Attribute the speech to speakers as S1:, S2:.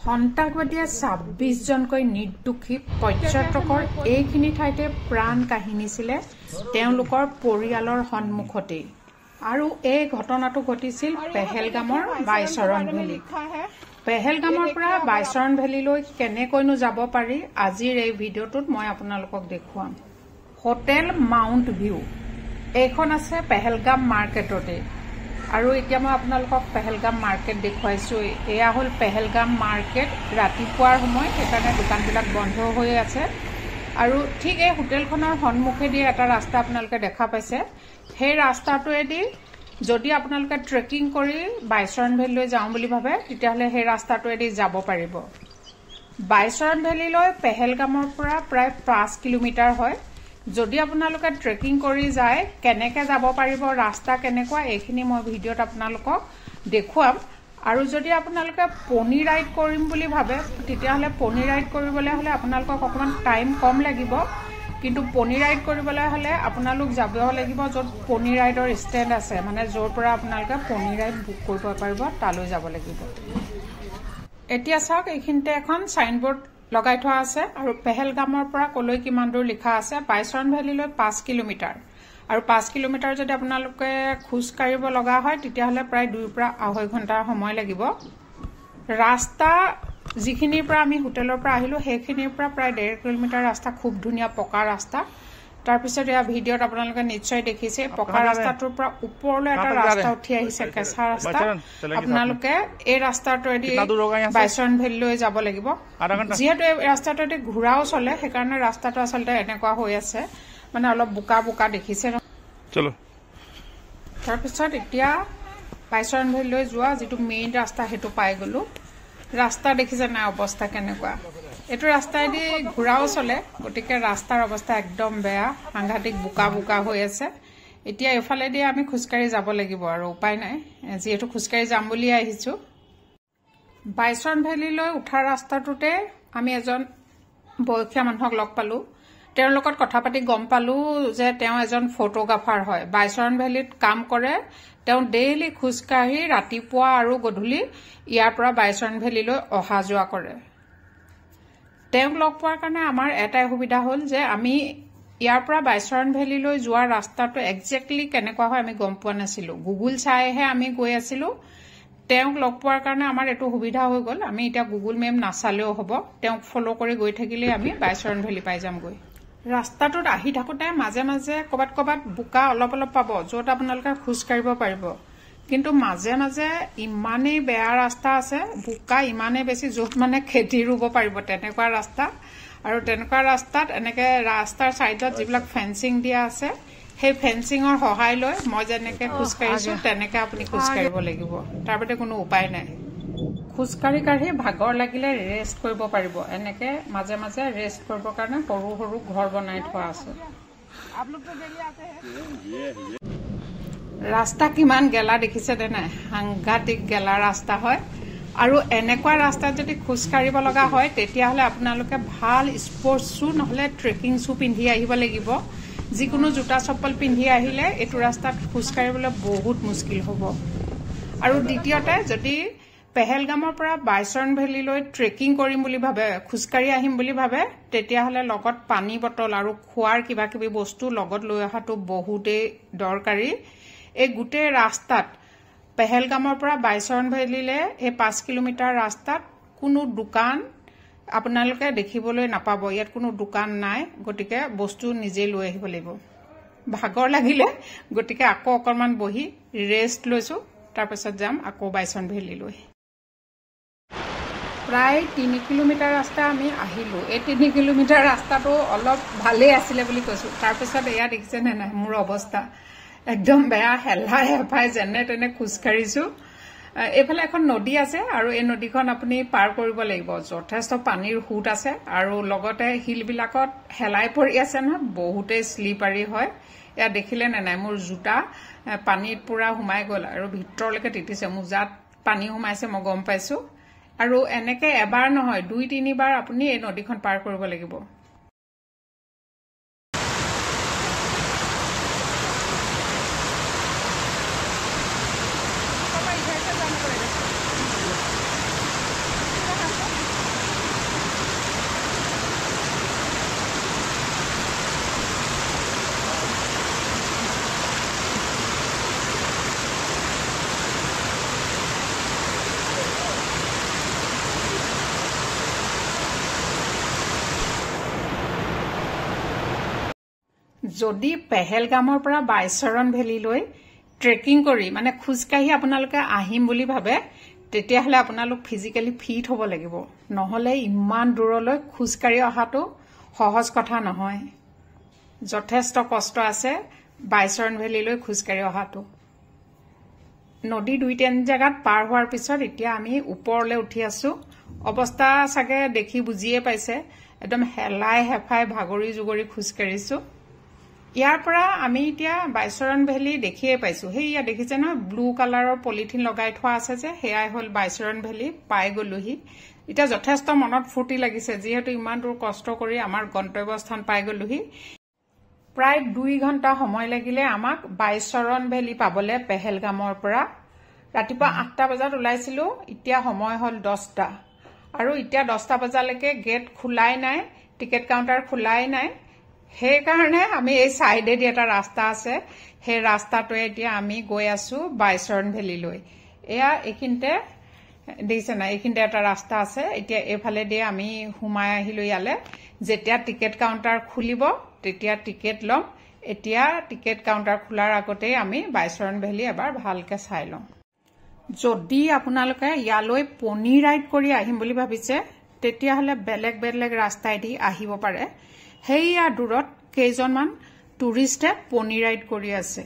S1: সন্ত্ৰাসবাদীয়ে ২৬ জনকৈ নিৰ্দোষী পৰ্যটকৰ এইখিনি ঠাইতে প্ৰাণ কাহিনীছিলে তেওঁলোকৰ পৰিয়ালৰ সন্মুখতে। আৰু এই ঘটনাটো ঘটিছিল পেহেলগামৰ বাইচৰণ ভেলীত। পেহেলগামৰ পৰা বাইচৰণ ভেলীলৈ কেনেকৈনো যাব পাৰি আজিৰ এই ভিডিঅ'টোত মই আপোনালোকক দেখুৱাম। হোটেল মাউণ্ট ভিউ এইখন আছে পেহেলগাম মাৰ্কেটতে। আৰু এতিয়া মই আপোনালোকক পেহেলগাম মাৰ্কেট দেখুৱাইছো। এয়া হ'ল পেহেলগাম মাৰ্কেট। ৰাতিপুৱাৰ সময় সেইকাৰণে দোকানবিলাক বন্ধ হৈ আছে। আৰু ঠিক এই হোটেলখনৰ সন্মুখেদি এটা ৰাস্তা আপোনালোকে দেখা পাইছে। সেই ৰাস্তাটোৱেদি যদি আপোনালোকে ট্ৰেকিং কৰি বাইচৰণ ভেলীলৈ যাওঁ বুলি ভাবে তেতিয়াহ'লে সেই ৰাস্তাটোৱেদি যাব পাৰিব। বাইচৰণ ভেলীলৈ পেহেলগামৰ পৰা প্ৰায় ৫ কিলোমিটাৰ হয়। যদি আপোনালোকে ট্ৰেকিং কৰি যায় কেনেকৈ যাব পাৰিব, ৰাস্তা কেনেকুৱা, এইখিনি মই ভিডিঅ'ত আপোনালোকক দেখুৱাম। আৰু যদি আপোনালোকে পনি ৰাইড কৰিম বুলি ভাবে তেতিয়াহ'লে পনি ৰাইড কৰিবলৈ হ'লে আপোনালোকক অকণমান টাইম কম লাগিব। কিন্তু পনি ৰাইড কৰিবলৈ হ'লে আপোনালোক যাব লাগিব য'ত পনি ৰাইডৰ ষ্টেণ্ড আছে, মানে য'ৰ পৰা আপোনালোকে পনি ৰাইড বুক কৰিব পাৰিব তালৈ যাব লাগিব। এতিয়া চাওক, এইখিনিতে এখন চাইনবোৰ্ড লগাই থোৱা আছে আৰু পেহেলগামৰ পৰা কলৈ কিমান দূৰ লিখা আছে। বাইচৰণ ভেলীলৈ ৫ কিলোমিটাৰ। আৰু ৫ কিলোমিটাৰ যদি আপোনালোকে খোজ কাঢ়িব লগা হয় তেতিয়াহ'লে প্ৰায় ২ৰ পৰা ২.৫ ঘণ্টাৰ সময় লাগিব। ৰাস্তা যিখিনিৰ পৰা আমি হোটেলৰ পৰা আহিলোঁ সেইখিনিৰ পৰা প্ৰায় ১.৫ কিলোমিটাৰ ৰাস্তা, খুব ধুনীয়া পকা ৰাস্তা। তাৰপিছত এয়া ভিডিঅ'ত আপোনালোকে নিশ্চয় দেখিছে পকা ৰাস্তাটোৰ পৰা ওপৰলৈ এটা ৰাস্তা উঠি আহিছে, কেঁচা ৰাস্তা। আপোনালোকে এই ৰাস্তাটোৱেদি বাইচৰণ ভেলীলৈ যাব লাগিব। যিহেতু এই ৰাস্তাটোৱেদি ঘোঁৰাও চলে সেইকাৰণে ৰাস্তাটো আচলতে এনেকুৱা হৈ আছে, মানে অলপ বোকা বোকা দেখিছে। তাৰপিছত এতিয়া বাইচৰণ ভেলীলৈ যোৱা যিটো মেইন ৰাস্তা সেইটো পাই গ'লো। ৰাস্তা দেখিছে নাই অৱস্থা কেনেকুৱা। এইটো ৰাস্তাইদি ঘোঁৰাও চলে, গতিকে ৰাস্তাৰ অৱস্থা একদম বেয়া, সাংঘাতিক বোকা বোকা হৈ আছে। এতিয়া এইফালেদি আমি খোজকাঢ়ি যাব লাগিব আৰু উপায় নাই, যিহেতু খোজকাঢ়ি যাম বুলিয়ে আহিছোঁ। বাইচৰণ ভেলীলৈ উঠাৰ ৰাস্তাটোতে আমি এজন বয়সীয়া মানুহক লগ পালোঁ। তেওঁৰ লগত কথা পাতি গম পালোঁ যে তেওঁ এজন ফটোগ্ৰাফাৰ হয়, বাইচৰণ ভেলীত কাম কৰে। তেওঁ ডেইলি খোজকাঢ়ি ৰাতিপুৱা আৰু গধূলি ইয়াৰ পৰা বাইচৰণ ভেলীলৈ অহা যোৱা কৰে। তেওঁক লগ পোৱাৰ কাৰণে আমাৰ এটাই সুবিধা হ'ল যে আমি ইয়াৰ পৰা বাইচৰণ ভেলীলৈ যোৱা ৰাস্তাটো একজেক্টলি কেনেকুৱা হয় আমি গম পোৱা নাছিলোঁ। গুগল চাইহে আমি গৈ আছিলোঁ। তেওঁক লগ পোৱাৰ কাৰণে আমাৰ এইটো সুবিধা হৈ গ'ল। আমি এতিয়া গুগল মেপ নাচালেও হ'ব, তেওঁক ফ'ল' কৰি গৈ থাকিলেই আমি বাইচৰণ ভেলী পাই যামগৈ। ৰাস্তাটোত আহি থাকোঁতে মাজে মাজে ক'ৰবাত ক'ৰবাত বোকা অলপ অলপ পাব য'ত আপোনালোকে খোজ কাঢ়িব পাৰিব। কিন্তু মাজে মাজে ইমানেই বেয়া ৰাস্তা আছে, বোকা ইমানেই বেছি য'ত মানে খেতি ৰুব পাৰিব তেনেকুৱা ৰাস্তা। আৰু তেনেকুৱা ৰাস্তাত এনেকৈ ৰাস্তাৰ ছাইডত যিবিলাক ফেঞ্চিং দিয়া আছে সেই ফেঞ্চিঙৰ সহায় লৈ মই যেনেকৈ খোজকাঢ়িছোঁ তেনেকৈ আপুনি খোজকাঢ়িব লাগিব, তাৰ বাদে কোনো উপায় নাই। খোজকাঢ়ি কাঢ়ি ভাগৰ লাগিলে ৰেষ্ট কৰিব পাৰিব। এনেকৈ মাজে মাজে ৰেষ্ট কৰিবৰ কাৰণে সৰু সৰু ঘৰ বনাই থোৱা আছে। ৰাস্তা কিমান গেলা দেখিছে নে নাই, সাংঘাতিক গেলা ৰাস্তা হয়। আৰু এনেকুৱা ৰাস্তাত যদি খোজকাঢ়িব লগা হয় তেতিয়াহ'লে আপোনালোকে ভাল স্পৰ্টছ শ্বু নহ'লে ট্ৰেকিং শ্বু পিন্ধি আহিব লাগিব। যিকোনো জোতা চপ্পল পিন্ধি আহিলে এইটো ৰাস্তাত খোজকাঢ়িবলৈ বহুত মুস্কিল হ'ব। আৰু দ্বিতীয়তে যদি পেহেলগামৰ পৰা বাইচৰণ ভেলীলৈ ট্ৰেকিং কৰিম বুলি ভাবে, খোজকাঢ়ি আহিম বুলি ভাবে, তেতিয়াহ'লে লগত পানী বটল আৰু খোৱাৰ কিবা কিবি বস্তু লগত লৈ অহাটো বহুতেই দৰকাৰী। এই গোটেই ৰাস্তাত পেহেলগামৰ পৰা বাইচৰণ ভেলীলৈ এই ৫ কিলোমিটাৰ ৰাস্তাত কোনো দোকান আপোনালোকে দেখিবলৈ নাপাব। ইয়াত কোনো দোকান নাই, গতিকে বস্তু নিজেই লৈ আহিব লাগিব। ভাগৰ লাগিলে গতিকে আকৌ অকণমান বহি ৰেষ্ট লৈছোঁ, তাৰপিছত যাম আকৌ বাইচৰণ ভেলীলৈ। প্ৰায় ৩ কিলোমিটাৰ ৰাস্তা আমি আহিলোঁ। এই ৩ কিলোমিটাৰ ৰাস্তাটো অলপ ভালেই আছিলে বুলি কৈছোঁ। তাৰপিছত এয়া দেখিছে নে নাই মোৰ অৱস্থা, একদম বেয়া, হেলাই হেঁপাই যেনে তেনে খোজকাঢ়িছোঁ। এইফালে এখন নদী আছে আৰু এই নদীখন আপুনি পাৰ কৰিব লাগিব। যথেষ্ট পানীৰ সোঁত আছে আৰু লগতে শিলবিলাকত হেলাই পৰি আছে নহয়, বহুতেই শ্লিপাৰী হয়। এয়া দেখিলে নে নাই মোৰ জোতা পানীত পূৰা সোমাই গ'ল আৰু ভিতৰলৈকে তিতিছে, মোজাত পানী সোমাইছে মই গম পাইছোঁ। আৰু এনেকৈ এবাৰ নহয় ২-৩ বাৰ আপুনি এই নদীখন পাৰ কৰিব লাগিব। যদি পেহেলগামৰ পৰা বাইচৰণ ভেলীলৈ ট্ৰেকিং কৰি মানে খুজকাঢ়ি আপোনালোকে আহিম বুলি ভাবে তেতিয়াহলে আপোনালোক ফিজিক্যালি ফিট হ'ব লাগিব নহলে ইমান দূৰলৈ খুজকাঢ়ি অহাটো সহজ কথা নহয় যথেষ্ট কষ্ট আছে বাইচৰণ ভেলীলৈ খুজকাঢ়ি অহাটো নদী 2-3 জায়গাত পাৰ হোৱাৰ পিছত এতিয়া আমি ওপৰলৈ উঠি আছো অৱস্থা সাগে দেখি বুজিয়ে পাইছে একদম হেলাই হেফাই ভাগৰি জুগৰি খুজকাঢ়িছো ইয়াৰ পৰা আমি এতিয়া বাইচৰণ ভেলী দেখিয়ে পাইছো হেইয়া দেখিছে ন ব্লু কালাৰৰ পলিথিন লগাই থোৱা আছে যে হেয়াই হল বাইচৰণ ভেলী পাই গলুহি এটা যথেষ্ট মনত ফুটি লাগিছে যেহেতু ইমান দূৰ কষ্ট কৰি আমাৰ গন্তব্যস্থান পাই গলুহি প্ৰায় 2 ঘণ্টা সময় লাগিলে আমাক বাইচৰণ ভেলী পাবলে পেহেলগামৰ পৰা ৰাতিপুৱা 8টা বজাত ওলাইছিলো এতিয়া সময় হল 10টা আৰু এতিয়া 10টা বজালৈকে গেট খোলাই নাই টিকেট কাউন্টাৰ খোলাই নাই হে কাৰণে আমি এই সাইডে দি এটা ৰাস্তা আছে হে ৰাস্তাটোৱে এতিয়া আমি গৈ আছো বাইচৰণ ভেলীলৈ এয়া একিনতে দেখিছে না একিনতে এটা ৰাস্তা আছে এতিয়া এফালে দি আমি হুমাই আহিলো ইয়ালে যেতিয়া টিকেট কাউন্টাৰ খুলিব তেতিয়া টিকেট লম এতিয়া টিকেট কাউন্টাৰ খোলাৰ আগতে আমি বাইচৰণ ভেলী এবাৰ ভালকে চাই লম যদি আপোনালোকে ইয়ালৈ পনি ৰাইড কৰি আহিম বুলি ভাবিছে তেতিয়াহলে বেলেগ বেলেগ ৰাস্তাইদি আহিব পাৰে হেইয়া দূৰত কেইজনমান টুৰিষ্টে পনি ৰাইড কৰি আছে